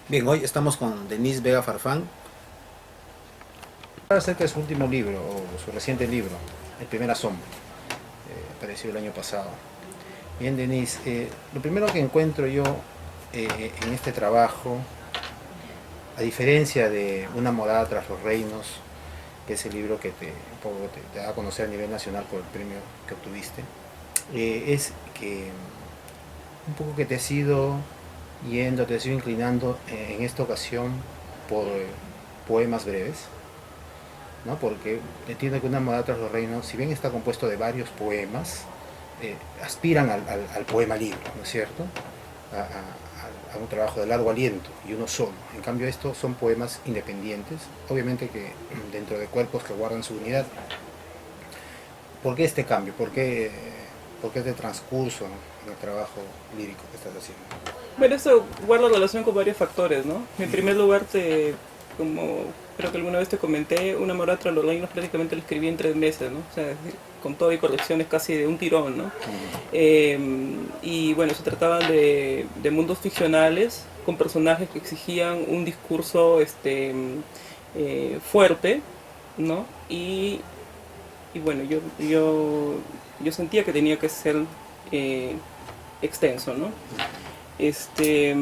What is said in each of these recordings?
Bien, hoy estamos con Denise Vega Farfán. Acerca de su último libro, o su reciente libro, El primer asombro, apareció el año pasado. Bien, Denise, lo primero que encuentro yo en este trabajo, a diferencia de Una morada tras los reinos, que es el libro que un poco te da a conocer a nivel nacional por el premio que obtuviste, es que un poco que te has ido yendo, te has ido inclinando en esta ocasión por poemas breves, ¿no? Porque entiendo que Una morada tras los reinos, si bien está compuesto de varios poemas, aspiran al poema libro, ¿no es cierto? A un trabajo de largo aliento y uno solo. En cambio estos son poemas independientes, obviamente que dentro de cuerpos que guardan su unidad. ¿Por qué este cambio? ¿Por qué este transcurso en el trabajo lírico que estás haciendo? Bueno, eso guarda relación con varios factores, ¿no? En primer lugar, como creo que alguna vez te comenté, Una morada tras los reinos prácticamente lo escribí en 3 meses, ¿no? O sea, con todo y correcciones casi de un tirón, ¿no? Y bueno, se trataba de mundos ficcionales con personajes que exigían un discurso fuerte, ¿no? Y bueno, yo sentía que tenía que ser eh, extenso, ¿no? Este,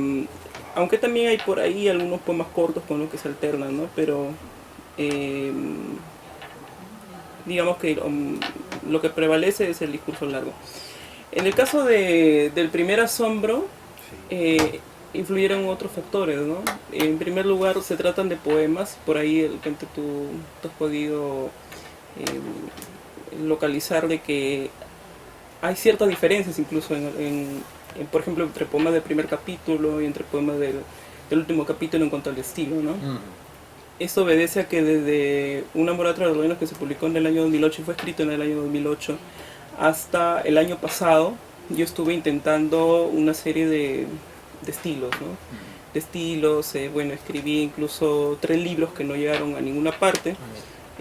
aunque también hay por ahí algunos poemas cortos con los que se alternan, ¿no? Pero eh, digamos que lo que prevalece es el discurso largo. En el caso del primer asombro, influyeron otros factores, ¿no? En primer lugar, se tratan de poemas, por ahí de repente tú has podido localizar de que hay ciertas diferencias incluso por ejemplo, entre poemas del primer capítulo y entre poemas del último capítulo en cuanto al estilo, ¿no? Esto obedece a que desde Una morada tras los reinos, que se publicó en el año 2008 y fue escrito en el año 2008, hasta el año pasado, yo estuve intentando una serie de estilos, ¿no? De estilos, bueno, escribí incluso 3 libros que no llegaron a ninguna parte,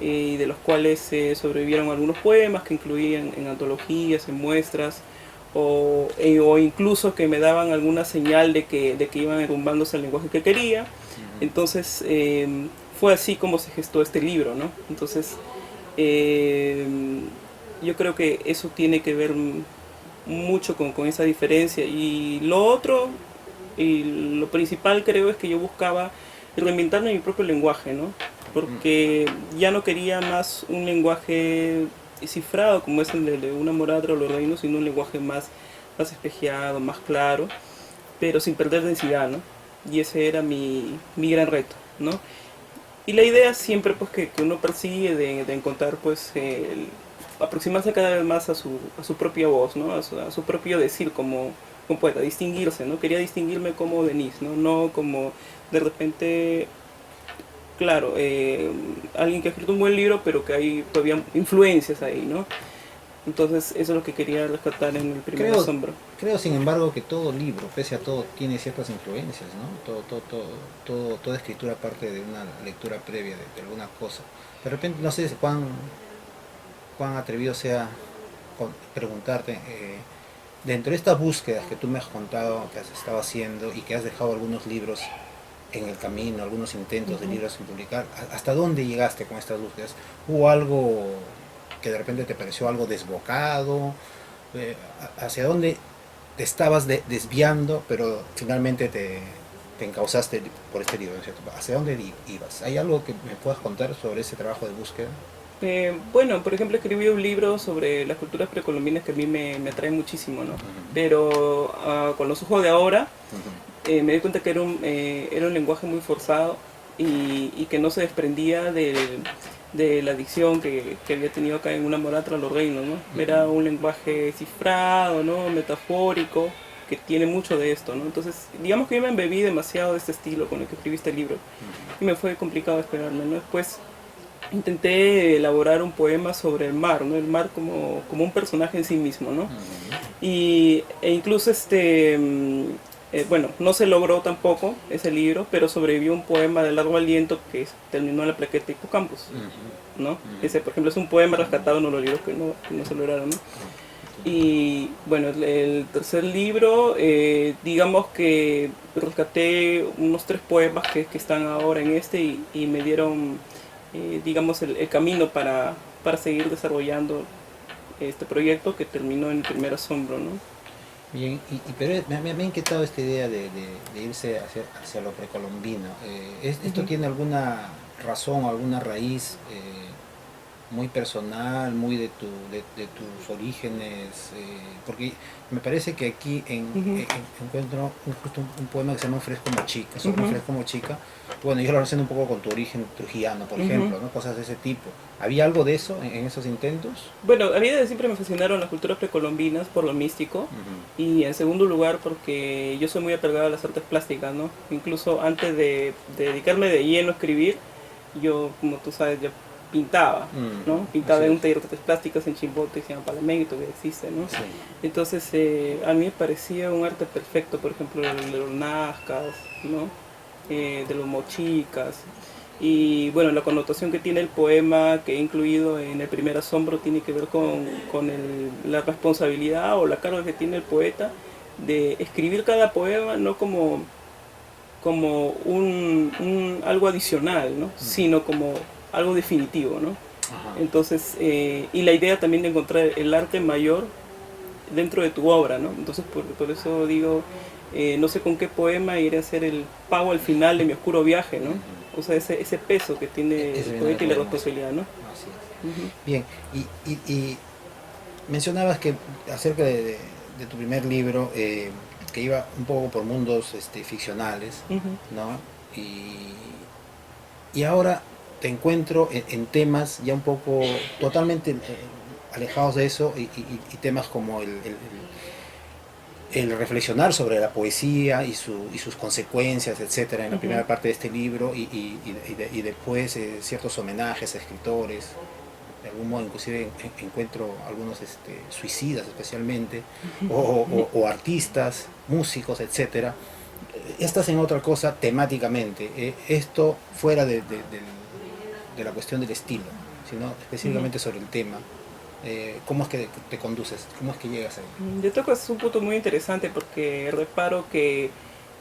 de los cuales sobrevivieron algunos poemas que incluían en antologías, en muestras, o incluso que me daban alguna señal de que iban derrumbándose el lenguaje que quería. Entonces fue así como se gestó este libro, ¿no? Entonces eh, yo creo que eso tiene que ver mucho con esa diferencia. Y lo otro, y lo principal creo, es que yo buscaba reinventarme mi propio lenguaje, ¿no? Porque ya no quería más un lenguaje cifrado como es el de Una morada tras los reinos, sino un lenguaje más espejeado, más claro, pero sin perder densidad, ¿no? Y ese era mi gran reto, ¿no? Y la idea siempre pues que uno persigue de encontrar pues aproximarse cada vez más a su propia voz, ¿no? A su propio decir como poeta, distinguirse, ¿no? Quería distinguirme como Denise, ¿no? No como de repente, claro, alguien que ha escrito un buen libro, pero que hay todavía influencias ahí, ¿no? Entonces eso es lo que quería rescatar en el primer Creo, asombro. creo sin embargo que todo libro, pese a todo, tiene ciertas influencias, ¿no? Toda escritura parte de una lectura previa de alguna cosa. De repente, no sé cuán atrevido sea preguntarte, dentro de estas búsquedas que tú me has contado, que has estado haciendo y que has dejado algunos libros en el camino, algunos intentos de libros sin publicar, ¿hasta dónde llegaste con estas búsquedas? ¿Hubo algo que de repente te pareció algo desbocado? ¿Hacia dónde te estabas desviando, pero finalmente te encauzaste por este libro, ¿no es cierto? ¿Hacia dónde ibas? ¿Hay algo que me puedas contar sobre ese trabajo de búsqueda? Bueno, por ejemplo, escribí un libro sobre las culturas precolombinas que a mí me atrae muchísimo, ¿no? Pero con los ojos de ahora me di cuenta que era un lenguaje muy forzado y que no se desprendía de la dicción que había tenido acá en Una morada tras los reinos, ¿no? Era un lenguaje cifrado, ¿no? Metafórico, que tiene mucho de esto, ¿no? Entonces, digamos que yo me embebí demasiado de este estilo con el que escribí este libro y me fue complicado despegarme, ¿no? Después intenté elaborar un poema sobre el mar, ¿no? El mar como un personaje en sí mismo, ¿no? E incluso bueno, no se logró tampoco ese libro, pero sobrevivió un poema de largo aliento que terminó en la plaqueta Hipocampus, ¿no? Ese, por ejemplo, es un poema rescatado en uno de los libros que no se lograron, ¿no? Y bueno, el tercer libro, digamos que rescaté unos 3 poemas que están ahora en este y me dieron, digamos, el camino para seguir desarrollando este proyecto que terminó en el primer asombro, ¿no? Bien, pero me ha inquietado esta idea de irse hacia lo precolombino. ¿Esto Ujú. tiene alguna razón o alguna raíz muy personal, muy de tus orígenes? Porque me parece que aquí Ujú. encuentro justo un poema que se llama Un fresco mochica, sobre un Ujú. fresco mochica. Bueno, yo lo relaciono un poco con tu origen trujillano, por Ujú. ejemplo, ¿no? Cosas de ese tipo. ¿Había algo de eso en esos intentos? Bueno, a mí desde siempre me fascinaron las culturas precolombinas por lo místico Ujú. y en segundo lugar porque yo soy muy apegado a las artes plásticas, ¿no? Incluso antes de dedicarme de lleno a escribir, yo, como tú sabes, yo pintaba, ¿no? Pintaba Así en es. un taller de artes plásticas en Chimbote que se llama Palamén y todavía existe, ¿no? Sí. Entonces, a mí me parecía un arte perfecto, por ejemplo, el de los nazcas, ¿no? De los mochicas. Y bueno, la connotación que tiene el poema que he incluido en el primer asombro tiene que ver con la responsabilidad o la carga que tiene el poeta de escribir cada poema no como algo adicional, ¿no? Sino como algo definitivo, ¿no? Ajá. Entonces, y la idea también de encontrar el arte mayor dentro de tu obra, ¿no? Entonces, por eso digo, no sé con qué poema iré a hacer el pago al final de mi oscuro viaje, ¿no? O sea, ese peso que tiene el Eso viene de poeta y la poemas. responsabilidad, ¿no? Así es. Ujú. Bien, y mencionabas que acerca de tu primer libro, que iba un poco por mundos ficcionales, Ujú. ¿no? Y ahora te encuentro en temas ya un poco totalmente alejados de eso y temas como el reflexionar sobre la poesía y sus consecuencias, etcétera, en la Ujú. primera parte de este libro y después ciertos homenajes a escritores, de algún modo inclusive encuentro algunos suicidas especialmente, o artistas, músicos, etcétera. Estás en otra cosa temáticamente, esto fuera de la cuestión del estilo, sino Ujú. específicamente sobre el tema. ¿Cómo es que te conduces? ¿Cómo es que llegas ahí? Yo tocas un punto muy interesante porque reparo que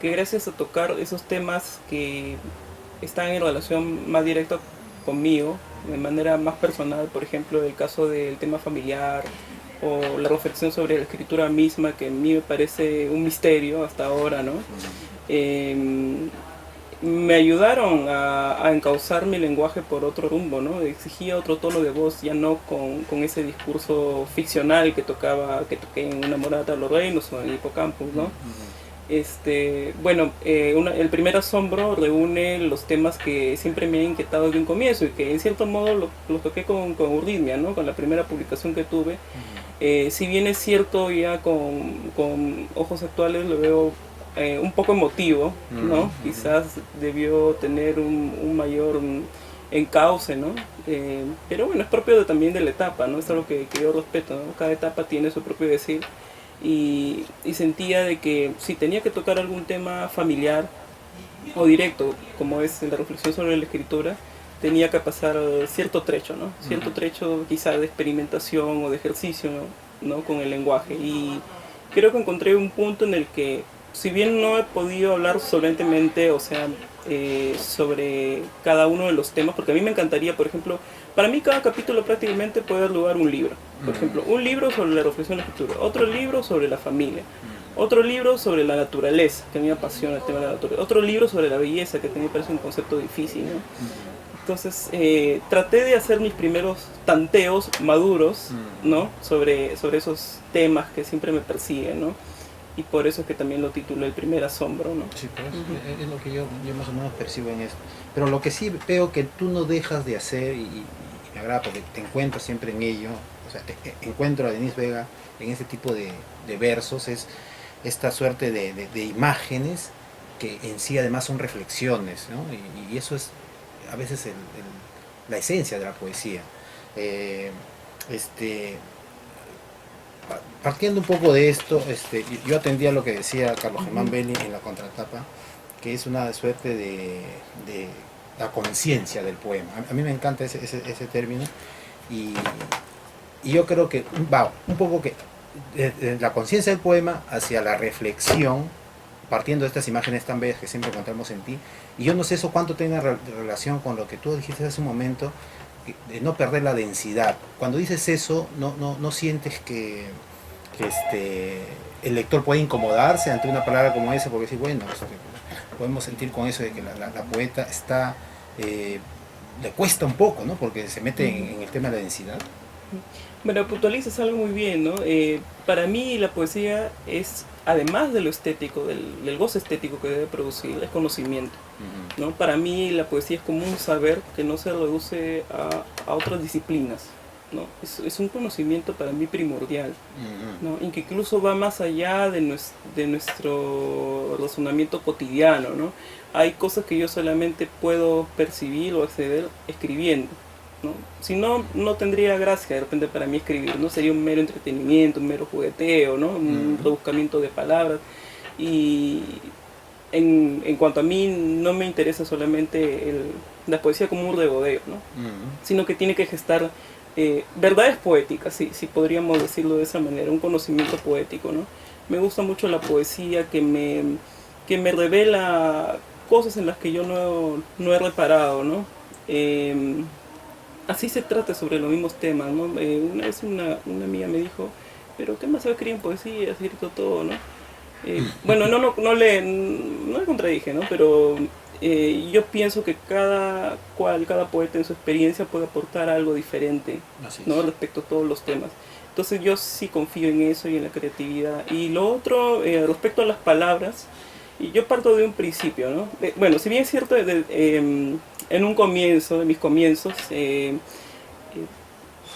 gracias a tocar esos temas que están en relación más directa conmigo, de manera más personal, por ejemplo, el caso del tema familiar o la reflexión sobre la escritura misma, que a mí me parece un misterio hasta ahora, ¿no? Eh, Me ayudaron a encauzar mi lenguaje por otro rumbo, ¿no? Exigía otro tono de voz, ya no con ese discurso ficcional que que toqué en Una morada a los reinos o en Hipocampus, ¿no? Bueno, el primer asombro reúne los temas que siempre me han inquietado de un comienzo y que en cierto modo lo toqué con Urdimia, ¿no? Con la primera publicación que tuve. Si bien es cierto ya con ojos actuales lo veo un poco emotivo, ¿no? Quizás debió tener un mayor encauce, ¿no? Pero bueno, es propio también de la etapa, ¿no? Es algo que yo respeto, ¿no? Cada etapa tiene su propio decir y sentía de que si tenía que tocar algún tema familiar o directo, como es la reflexión sobre la escritura, tenía que pasar cierto trecho, ¿no? Cierto trecho quizá de experimentación o de ejercicio, ¿no? Con el lenguaje. Y creo que encontré un punto en el que, si bien no he podido hablar solentemente, o sea, sobre cada uno de los temas, porque a mí me encantaría, por ejemplo, para mí cada capítulo prácticamente puede dar lugar a un libro. Por ejemplo, un libro sobre la reflexión de la escritura, otro libro sobre la familia, otro libro sobre la naturaleza, que a mí me apasiona el tema de la naturaleza, otro libro sobre la belleza, que a mí me parece un concepto difícil, ¿no? Entonces traté de hacer mis primeros tanteos maduros, ¿no? Sobre esos temas que siempre me persiguen, ¿no? Y por eso es que también lo titulo El primer asombro, ¿no? Sí, pues Ujú. es lo que yo más o menos percibo en esto. Pero lo que sí veo que tú no dejas de hacer, y me agrada porque te encuentro siempre en ello, o sea, encuentro a Denise Vega en ese tipo de versos, es esta suerte de imágenes que en sí además son reflexiones, ¿no? Y eso es a veces la esencia de la poesía. Eh, este, Partiendo un poco de esto, yo atendía lo que decía Carlos Germán Ujú. Belli en la contratapa, que es una suerte de la conciencia del poema. A mí me encanta ese término y, y yo creo que va un poco que la conciencia del poema hacia la reflexión, partiendo de estas imágenes tan bellas que siempre encontramos en ti. Y yo no sé eso cuánto tenga relación con lo que tú dijiste hace un momento, de no perder la densidad. Cuando dices eso, no sientes que el lector puede incomodarse ante una palabra como esa, porque sí, bueno, podemos sentir con eso de que la poeta está, le cuesta un poco, ¿no? Porque se mete en el tema de la densidad. Bueno, puntualizas algo muy bien, ¿no? Para mí la poesía es, además de lo estético, del goce estético que debe producir, es conocimiento, ¿no? Para mí la poesía es como un saber que no se reduce a otras disciplinas, ¿no? Es un conocimiento para mí primordial, ¿no? Y que incluso va más allá de nuestro razonamiento cotidiano, ¿no? Hay cosas que yo solamente puedo percibir o acceder escribiendo, ¿no? Si no, no tendría gracia de repente para mí escribir, ¿no? Sería un mero entretenimiento, un mero jugueteo, ¿no? Un rebuscamiento de palabras. Y en cuanto a mí, no me interesa solamente la poesía como un regodeo, ¿no? Sino que tiene que gestar verdades poéticas, sí podríamos decirlo de esa manera, un conocimiento poético, ¿no? Me gusta mucho la poesía que me revela cosas en las que yo no he reparado, ¿no? Así se trata sobre los mismos temas, ¿no? Una vez una amiga me dijo, pero ¿qué más se escribir en poesía? Has escrito todo, ¿no? Bueno, no le contradije, ¿no? Pero yo pienso que cada poeta en su experiencia puede aportar algo diferente, ¿no? Respecto a todos los temas. Entonces yo sí confío en eso y en la creatividad. Y lo otro, respecto a las palabras, y yo parto de un principio, ¿no? Bueno, si bien es cierto, en un comienzo, de mis comienzos,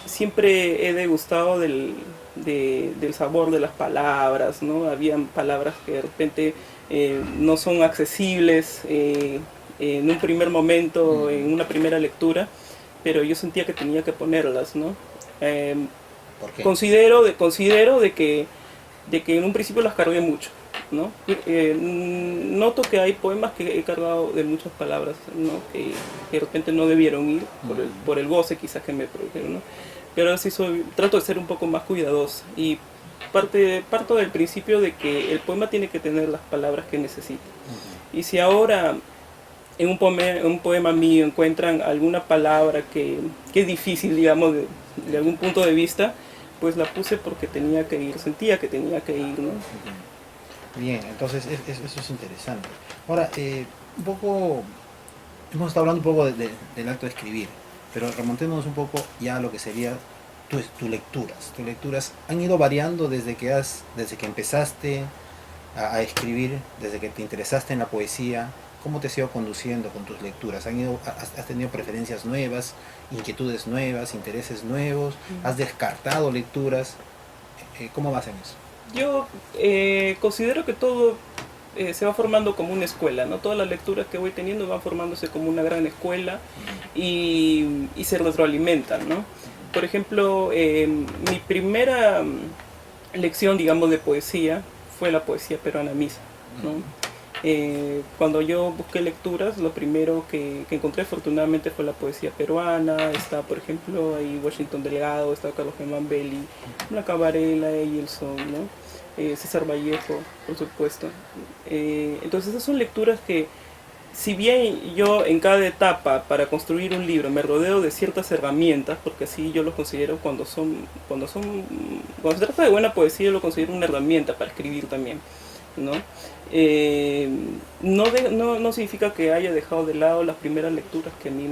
siempre he degustado del sabor de las palabras, ¿no? Habían palabras que de repente no son accesibles en un primer momento, en una primera lectura, pero yo sentía que tenía que ponerlas, ¿no? ¿Por qué? Considero de que en un principio las cargué mucho, ¿no? Noto que hay poemas que he cargado de muchas palabras, ¿no? Que de repente no debieron ir por el goce quizás que me produjeron, ¿no? Pero sí trato de ser un poco más cuidadoso y parto del principio de que el poema tiene que tener las palabras que necesita. Y si ahora en un poema mío encuentran alguna palabra que es difícil, digamos, de algún punto de vista, pues la puse porque tenía que ir, sentía que tenía que ir, ¿no? Bien, entonces eso es interesante. Ahora, un poco, hemos estado hablando un poco del acto de escribir, pero remontémonos un poco ya a lo que sería tus lecturas. Tus lecturas han ido variando desde que empezaste a escribir, desde que te interesaste en la poesía. ¿Cómo te has ido conduciendo con tus lecturas? ¿Has tenido preferencias nuevas, inquietudes nuevas, intereses nuevos? ¿Has descartado lecturas? ¿Cómo vas en eso? Yo considero que todo se va formando como una escuela, ¿no? Todas las lecturas que voy teniendo van formándose como una gran escuela y se retroalimentan, ¿no? Por ejemplo, mi primera lección, digamos, de poesía fue la poesía peruana misa, ¿no? Cuando yo busqué lecturas, lo primero que encontré afortunadamente fue la poesía peruana. Está, por ejemplo, ahí Washington Delgado, está Carlos Germán Belli, Blanca Varela, Eyelson, ¿no? César Vallejo, por supuesto. Entonces esas son lecturas que, si bien yo en cada etapa para construir un libro me rodeo de ciertas herramientas, porque así yo lo considero cuando se trata de buena poesía, yo lo considero una herramienta para escribir también, ¿no? No significa que haya dejado de lado las primeras lecturas que a mí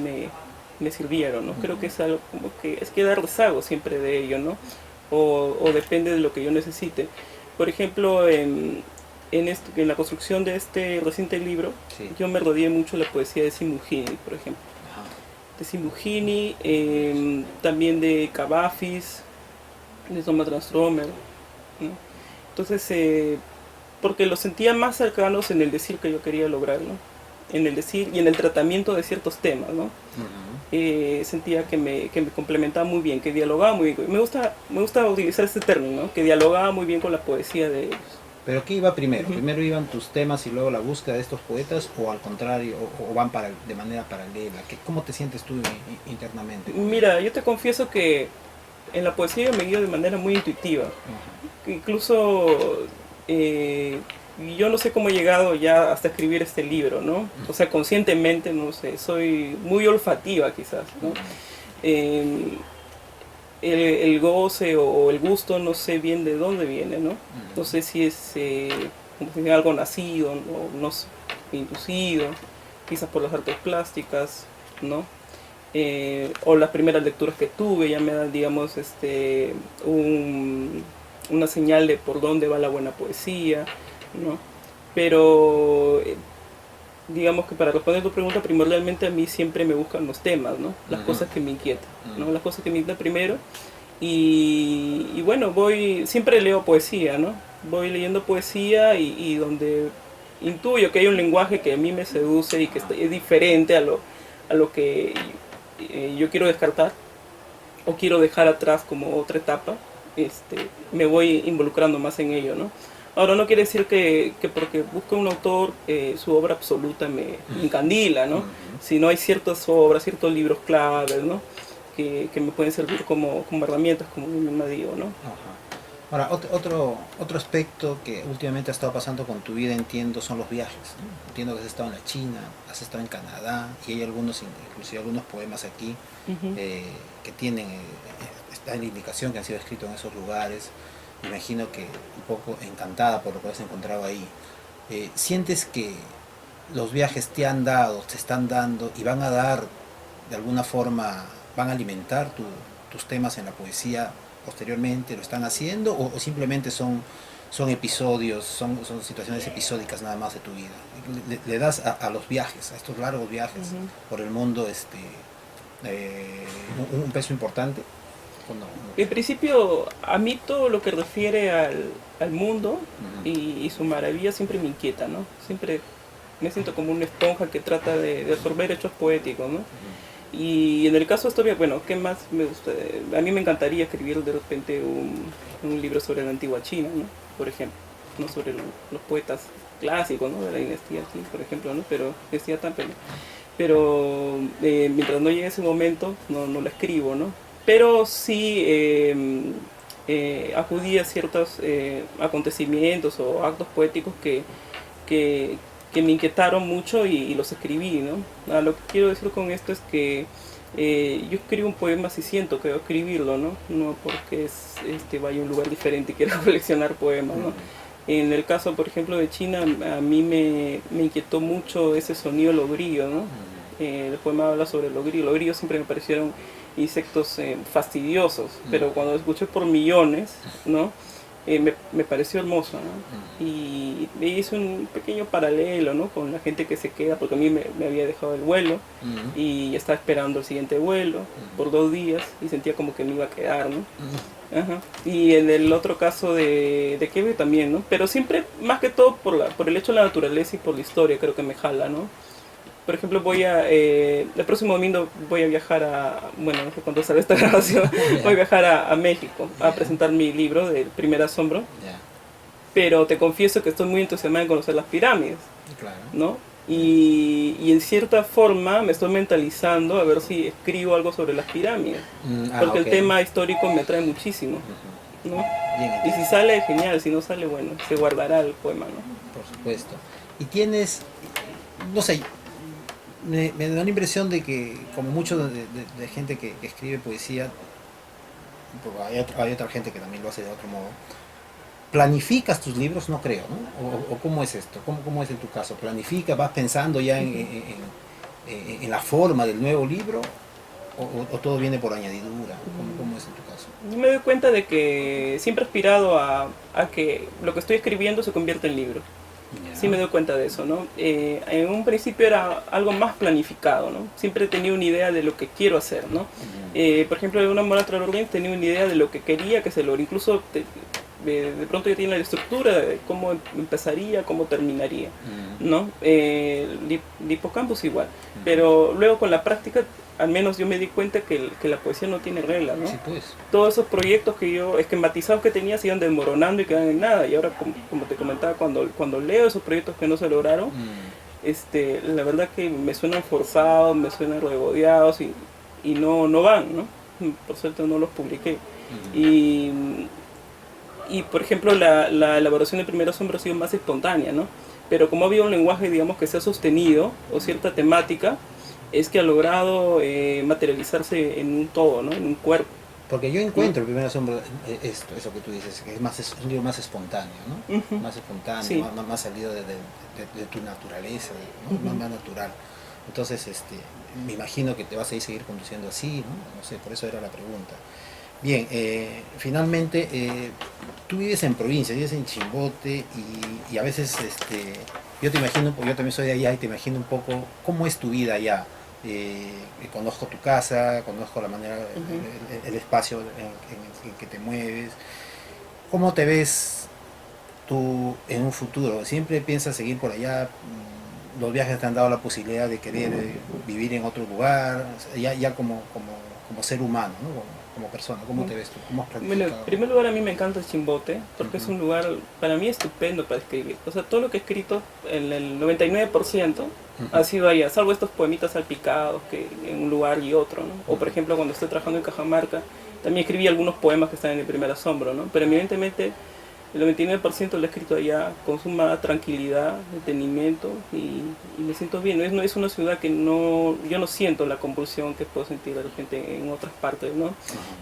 me sirvieron, ¿no? Creo que es algo como que es quedar rezago siempre de ello, ¿no? O depende de lo que yo necesite. Por ejemplo, en la construcción de este reciente libro, sí, yo me rodeé mucho de la poesía de Simuhini, por ejemplo. De Simuhini, también de Cavafis, de Thomas Transtromer, ¿no? Entonces, porque los sentía más cercanos en el decir que yo quería lograr, ¿no? En el decir y en el tratamiento de ciertos temas, ¿no? Sentía que me complementaba muy bien, que dialogaba muy bien. Me gusta utilizar este término, ¿no? Que dialogaba muy bien con la poesía de ellos. ¿Pero qué iba primero? ¿Primero iban tus temas y luego la búsqueda de estos poetas, o al contrario, o van de manera paralela? ¿Cómo te sientes tú internamente? Mira, yo te confieso que en la poesía me guío de manera muy intuitiva. Incluso yo no sé cómo he llegado ya hasta escribir este libro, ¿no? O sea, conscientemente, no sé, soy muy olfativa quizás, ¿no? El goce o el gusto no sé bien de dónde viene, ¿no? No sé si es como si algo nacido o no sé, inducido, quizás por las artes plásticas, ¿no? O las primeras lecturas que tuve ya me dan, digamos, una señal de por dónde va la buena poesía, ¿no? Pero digamos que para responder tu pregunta, primordialmente a mí siempre me buscan los temas, ¿no? Las cosas que me inquietan, ¿no? Las cosas que me inquietan primero. Y bueno, siempre leo poesía, ¿no? Voy leyendo poesía y donde intuyo que hay un lenguaje que a mí me seduce y que es diferente a lo que yo quiero descartar o quiero dejar atrás como otra etapa, me voy involucrando más en ello, ¿no? Ahora no quiere decir que porque busco un autor su obra absoluta me encandila, ¿no? Sino hay ciertas obras, ciertos libros claves, ¿no? Que me pueden servir como herramientas, como yo misma digo, ¿no? Ajá. Ahora, otro aspecto que últimamente ha estado pasando con tu vida, entiendo, son los viajes, ¿no? Entiendo que has estado en la China, has estado en Canadá, y hay inclusive algunos poemas aquí que tienen, está en la indicación que han sido escritos en esos lugares. Me imagino que un poco encantada por lo que has encontrado ahí. ¿Sientes que los viajes te han dado, te están dando y van a dar, de alguna forma, van a alimentar tus temas en la poesía posteriormente? ¿Lo están haciendo o simplemente son episodios, son situaciones episódicas nada más de tu vida? ¿Le das a los viajes, a estos largos viajes por el mundo, un peso importante? No. En principio, a mí todo lo que refiere al mundo y su maravilla siempre me inquieta, ¿no? Siempre me siento como una esponja que trata de absorber hechos poéticos, ¿no? Y en el caso de esto, bueno, ¿qué más me gusta? A mí me encantaría escribir de repente un libro sobre la antigua China, ¿no? Por ejemplo, ¿no? Sobre los poetas clásicos, ¿no? De la dinastía Qin, por ejemplo, ¿no? Pero dinastía Tang, pero mientras no llegue ese momento, no lo escribo, ¿no? Pero sí acudí a ciertos acontecimienos o actos poéticos que me inquietaron mucho y los escribí, ¿no? Lo que quiero decir con esto es que yo escribo un poema si siento que debo escribirlo, ¿no? No porque vaya a un lugar diferente y quiera coleccionar poemas, ¿no? En el caso, por ejemplo, de China, a mí me inquietó mucho ese sonido logrillo, ¿no? El poema habla sobre los grillos. Los grillos siempre me parecieron insectos fastidiosos, pero cuando lo escuché por millones, ¿no? Me pareció hermoso, ¿no? Y hice un pequeño paralelo, ¿no? Con la gente que se queda, porque a mí me había dejado el vuelo y estaba esperando el siguiente vuelo por 2 días y sentía como que me iba a quedar, ¿no? Ajá. Y en el otro caso de Quebec también, ¿no? Pero siempre, más que todo, por el hecho de la naturaleza y por la historia, creo que me jala, ¿no? Por ejemplo, el próximo domingo voy a viajar bueno, no sé cuándo sale esta grabación, voy a viajar a México a presentar mi libro del Primer Asombro, pero te confieso que estoy muy entusiasmada en conocer las pirámides, ¿no? Y en cierta forma me estoy mentalizando a ver si escribo algo sobre las pirámides, porque el tema histórico me atrae muchísimo, ¿no? Y si sale, genial, si no sale, bueno, se guardará el poema, ¿no? Por supuesto. Y tienes, no sé, me da la impresión de que, como mucho de gente que escribe poesía, hay otra gente que también lo hace de otro modo, ¿planificas tus libros? No creo, ¿no? ¿O cómo es esto? ¿Cómo es en tu caso? ¿Planificas, vas pensando ya en la forma del nuevo libro? ¿O todo viene por añadidura? ¿Cómo es en tu caso? Yo me doy cuenta de que siempre he aspirado a que lo que estoy escribiendo se convierta en libro. Sí me doy cuenta de eso, ¿no? En un principio era algo más planificado, ¿no? Siempre tenía una idea de lo que quiero hacer, ¿no? Por ejemplo, en una Amor a los Ríos tenía una idea de lo que quería que se logre. Incluso de pronto ya tiene la estructura de cómo empezaría, cómo terminaría, ¿no? El Hippocampus igual. Pero luego con la práctica, al menos yo me di cuenta que la poesía no tiene reglas, ¿no? Sí, pues. Todos esos proyectos que yo, esquematizados que tenía, se iban desmoronando y quedaban en nada. Y ahora, como te comentaba, cuando leo esos proyectos que no se lograron, la verdad que me suenan forzados, me suenan regodeados y no van, ¿no? Por suerte no los publiqué. Y por ejemplo, la elaboración de Primera Sombra ha sido más espontánea, ¿no? Pero como ha habido un lenguaje, digamos, que se ha sostenido, o cierta temática, es que ha logrado materializarse en un todo, ¿no? En un cuerpo. Porque yo encuentro Primera Sombra eso que tú dices, que es un libro más espontáneo, ¿no? Más espontáneo, Sí. más salido de tu naturaleza, ¿no? Más natural. Entonces, me imagino que te vas a ir seguir conduciendo así, ¿no? No sé, por eso era la pregunta. Bien, finalmente, tú vives en provincia, vives en Chimbote y a veces, yo te imagino, yo también soy de allá y te imagino un poco cómo es tu vida allá. Conozco tu casa, conozco la manera, el espacio en que te mueves. ¿Cómo te ves tú en un futuro? ¿Siempre piensas seguir por allá? ¿Los viajes te han dado la posibilidad de querer vivir en otro lugar? O sea, ya como ser humano, ¿no? Como persona, ¿cómo te ves tú? ¿Cómo has Bueno, planificado? en primer lugar a mí me encanta Chimbote, porque es un lugar para mí estupendo para escribir. O sea, todo lo que he escrito, el 99% ha sido allá, salvo estos poemitas salpicados que en un lugar y otro, ¿no? O por ejemplo cuando estoy trabajando en Cajamarca, también escribí algunos poemas que están en el Primer Asombro, ¿no? Pero evidentemente el 99% lo he escrito allá con suma tranquilidad, detenimiento y me siento bien. No es una ciudad que yo no siento la convulsión que puedo sentir de repente en otras partes, ¿no?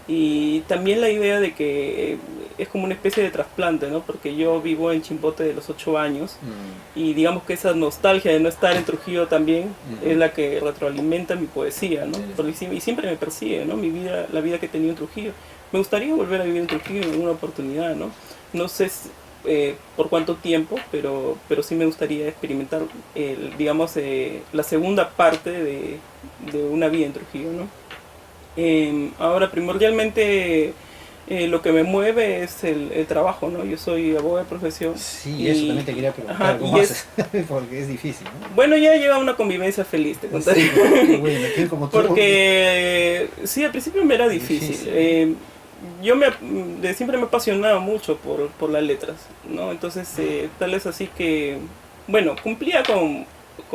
Y también la idea de que es como una especie de trasplante, ¿no? Porque yo vivo en Chimbote de los 8 años y digamos que esa nostalgia de no estar en Trujillo también es la que retroalimenta mi poesía, ¿no? Y siempre me persigue, ¿no? La vida que he tenido en Trujillo. Me gustaría volver a vivir en Trujillo en alguna oportunidad, ¿no? No sé por cuánto tiempo, pero sí me gustaría experimentar, digamos, la segunda parte de una vida en Trujillo, ¿no? Ahora, primordialmente, lo que me mueve es el trabajo, ¿no? Yo soy abogado de profesión. Sí, eso también te quería preguntar, ¿cómo haces? Porque es difícil, ¿no? Bueno, ya lleva una convivencia feliz, te contaré. Sí, bueno, ¿quién como tú? Porque, sí, al principio me era difícil. Yo siempre me he apasionado mucho por las letras, ¿no? Entonces, tal es así que, bueno, cumplía con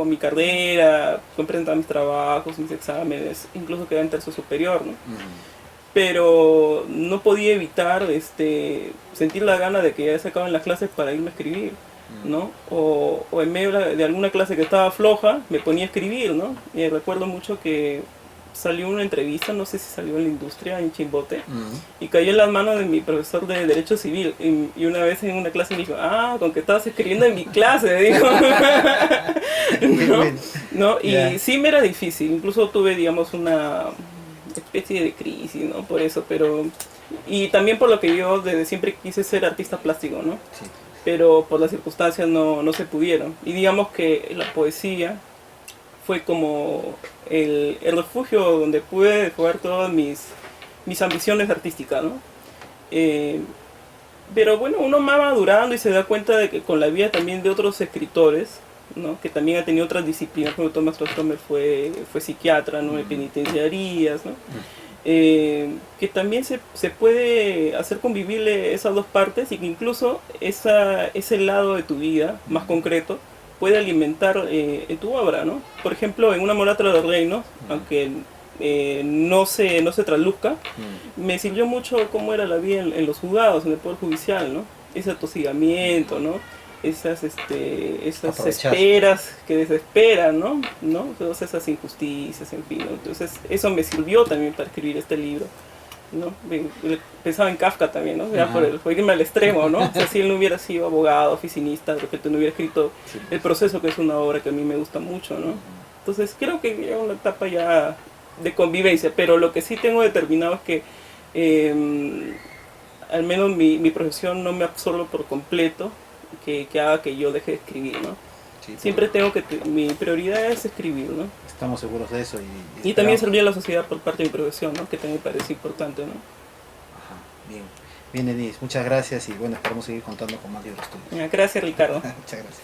mi carrera, presentaba mis trabajos, mis exámenes, incluso quedé en tercio superior, ¿no? Pero no podía evitar sentir la gana de que ya se acaban las clases para irme a escribir, ¿no? O en medio de alguna clase que estaba floja, me ponía a escribir, ¿no? Y recuerdo mucho que salió una entrevista, no sé si salió en la industria, en Chimbote, y cayó en las manos de mi profesor de Derecho Civil. Y una vez en una clase me dijo, con que estabas escribiendo en mi clase, dijo. ¿No? Y sí me era difícil, incluso tuve, digamos, una especie de crisis, ¿no? Por eso, pero... Y también por lo que yo desde siempre quise ser artista plástico, ¿no? Sí. Pero por las circunstancias no se pudieron. Y digamos que la poesía fue como el refugio donde pude jugar todas mis ambiciones artísticas, ¿no? Pero bueno, uno va madurando y se da cuenta de que con la vida también de otros escritores, ¿no? Que también ha tenido otras disciplinas, como Thomas Stromer fue psiquiatra, ¿no? En penitenciarías, ¿no? Que también se puede hacer convivible esas dos partes y que incluso ese lado de tu vida más concreto puede alimentar en tu obra, ¿no? Por ejemplo, en Una Mulata de Reinos, aunque no se trasluzca, me sirvió mucho cómo era la vida en los juzgados, en el Poder Judicial, ¿no? Ese atosigamiento, ¿no? Esas esperas que desesperan, ¿no? Todas esas injusticias, en fin, ¿no? Entonces eso me sirvió también para escribir este libro, ¿no? Pensaba en Kafka también, ¿no? Ya por irme al extremo, ¿no? O sea, si él no hubiera sido abogado, oficinista, de repente no hubiera escrito El Proceso, que es una obra que a mí me gusta mucho, ¿no? Entonces creo que es una etapa ya de convivencia, pero lo que sí tengo determinado es que al menos mi profesión no me absorbe por completo, que haga que yo deje de escribir, ¿no? Sí, siempre tengo mi prioridad es escribir, ¿no? Estamos seguros de eso. Y también servir a la sociedad por parte de mi profesión, ¿no? Que también me parece importante, ¿no? Ajá, bien. Bien, Denise, muchas gracias y bueno, esperamos seguir contando con más libros tuyos. Gracias, Ricardo. Muchas gracias.